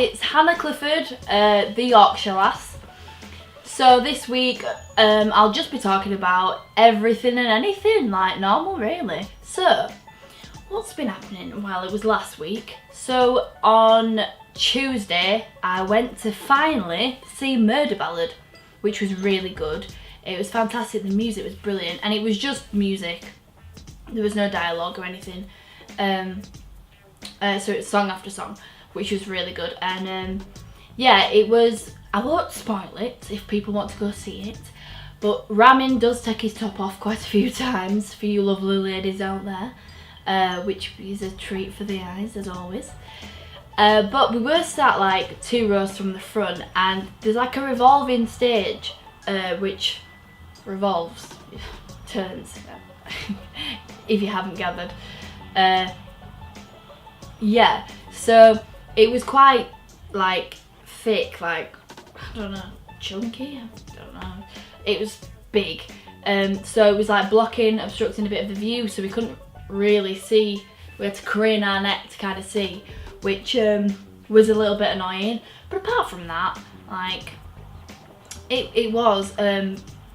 it's Hannah Clifford, the Yorkshire lass. So this week I'll just be talking about everything and anything, like normal really. So, what's been happening? Well, it was last week. So on Tuesday I went to finally see Murder Ballad, which was really good. It was fantastic, the music was brilliant, and it was just music. There was no dialogue or anything. So it's song after song, which was really good. And yeah, it was, I won't spoil it if people want to go see it, but Ramin does take his top off quite a few times for you lovely ladies out there, which is a treat for the eyes as always. But we were sat like 2 rows from the front, and there's like a revolving stage, which revolves, turns, if you haven't gathered. Yeah, so it was quite like thick, like, I don't know, chunky, I don't know. It was big, so it was like blocking, obstructing a bit of the view, so we couldn't really see. We had to crane our neck to kind of see, which was a little bit annoying. But apart from that, like, it was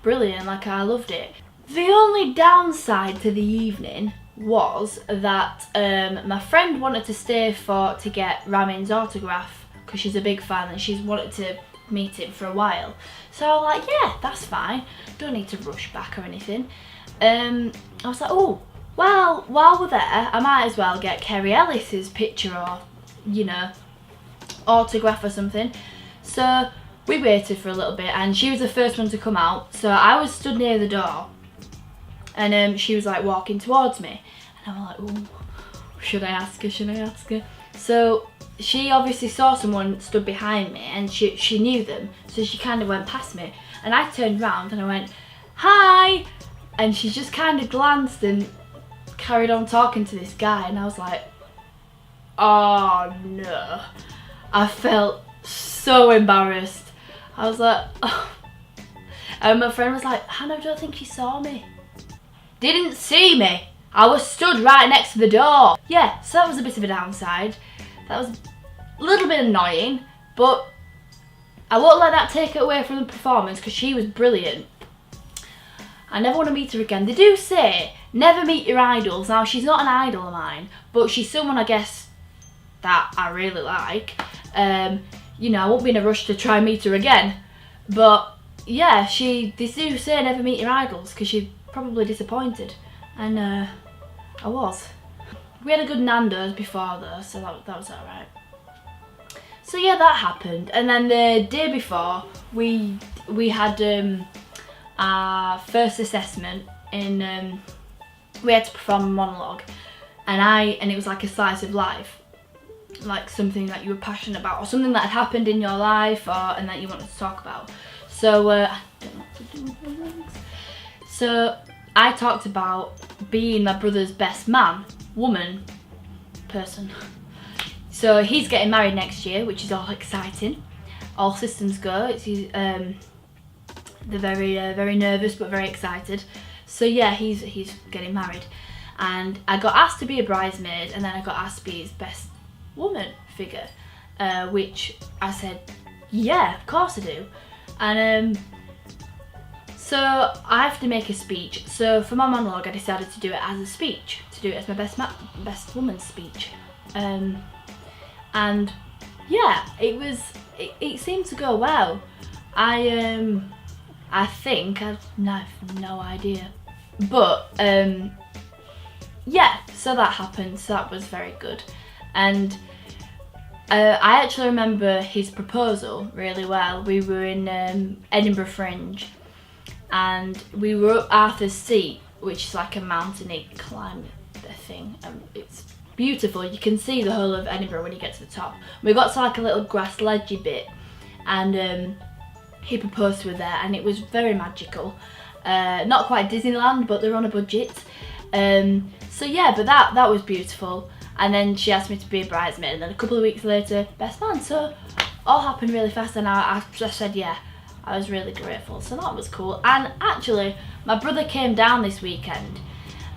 brilliant. Like, I loved it. The only downside to the evening was that my friend wanted to stay to get Ramin's autograph because she's a big fan and she's wanted to meet him for a while. So I was like, yeah, that's fine. Don't need to rush back or anything. I was like, oh, well, while we're there, I might as well get Kerry Ellis's picture or, you know, autograph or something. So we waited for a little bit and she was the first one to come out. So I was stood near the door and she was like walking towards me. And I'm like, oh, should I ask her, should I ask her? So she obviously saw someone stood behind me and she knew them. So she kind of went past me. And I turned round and I went, hi! And she just kind of glanced and carried on talking to this guy. And I was like, oh no. I felt so embarrassed. I was like, oh. And my friend was like, Hannah, I don't think she saw me. Didn't see me. I was stood right next to the door. Yeah, so that was a bit of a downside. That was a little bit annoying, but I won't let that take it away from the performance because she was brilliant. I never want to meet her again. They do say, never meet your idols. Now, she's not an idol of mine, but she's someone, I guess, that I really like. You know, I won't be in a rush to try and meet her again. But, yeah, they do say never meet your idols because she's probably disappointed. And I was. We had a good Nando's before though, so that was alright. So yeah, that happened. And then the day before, we had our first assessment in, we had to perform a monologue. And it was like a slice of life. Like something that you were passionate about or something that had happened in your life and that you wanted to talk about. So, I don't know what to do with my legs. So I talked about being my brother's best man, woman, person. So he's getting married next year, which is all exciting. All systems go. They're very nervous but very excited. So yeah, he's getting married, and I got asked to be a bridesmaid, and then I got asked to be his best woman figure, which I said, yeah, of course I do. And so I have to make a speech. So for my monologue, I decided to do it as a speech, to do it as my best woman speech. And yeah, it seemed to go well. I think, I have no idea, but yeah, so that happened. So that was very good. And I actually remember his proposal really well. We were in Edinburgh Fringe, and we were up Arthur's Seat, which is like a mountainy climb thing. It's beautiful. You can see the whole of Edinburgh when you get to the top. We got to like a little grass ledgy bit, and he proposed to her there, and it was very magical. Not quite Disneyland, but they're on a budget. So yeah, but that was beautiful. And then she asked me to be a bridesmaid, and then a couple of weeks later, best man. So all happened really fast, and I just said yeah. I was really grateful, so that was cool. And actually, my brother came down this weekend.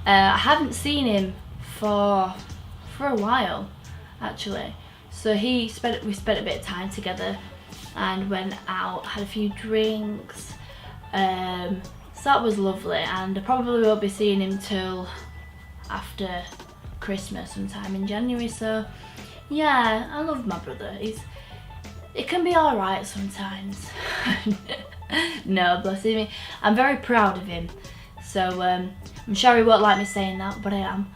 I haven't seen him for a while, actually. So we spent a bit of time together and went out, had a few drinks. So that was lovely, and I probably won't be seeing him till after Christmas, sometime in January. So yeah, I love my brother. It can be alright sometimes. No, bless him. I'm very proud of him. So I'm sure he won't like me saying that, but I am.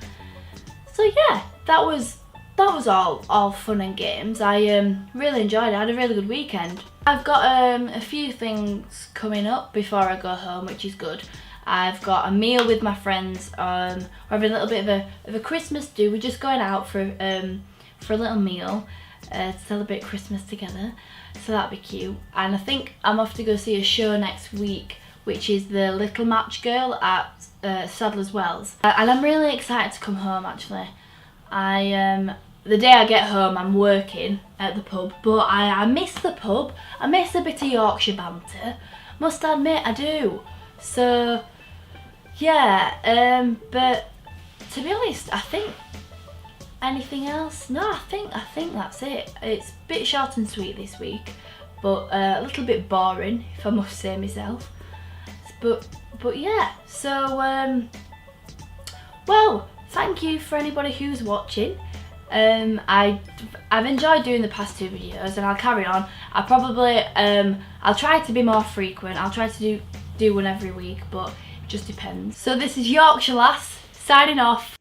So yeah, that was all fun and games. I really enjoyed it. I had a really good weekend. I've got a few things coming up before I go home, which is good. I've got a meal with my friends. We're having a little bit of a Christmas do. We're just going out for a little meal to celebrate Christmas together. So that'd be cute. And I think I'm off to go see a show next week, which is the Little Match Girl at Sadler's Wells. And I'm really excited to come home actually. The day I get home I'm working at the pub, but I miss the pub. I miss a bit of Yorkshire banter. Must admit I do. So yeah, but to be honest, I think anything else? No, I think that's it. It's a bit short and sweet this week, but a little bit boring if I must say myself. But yeah, so well, thank you for anybody who's watching. I've enjoyed doing the past 2 videos, and I'll carry on. I'll try to be more frequent. I'll try to do one every week, but it just depends. So this is Yorkshire Lass signing off.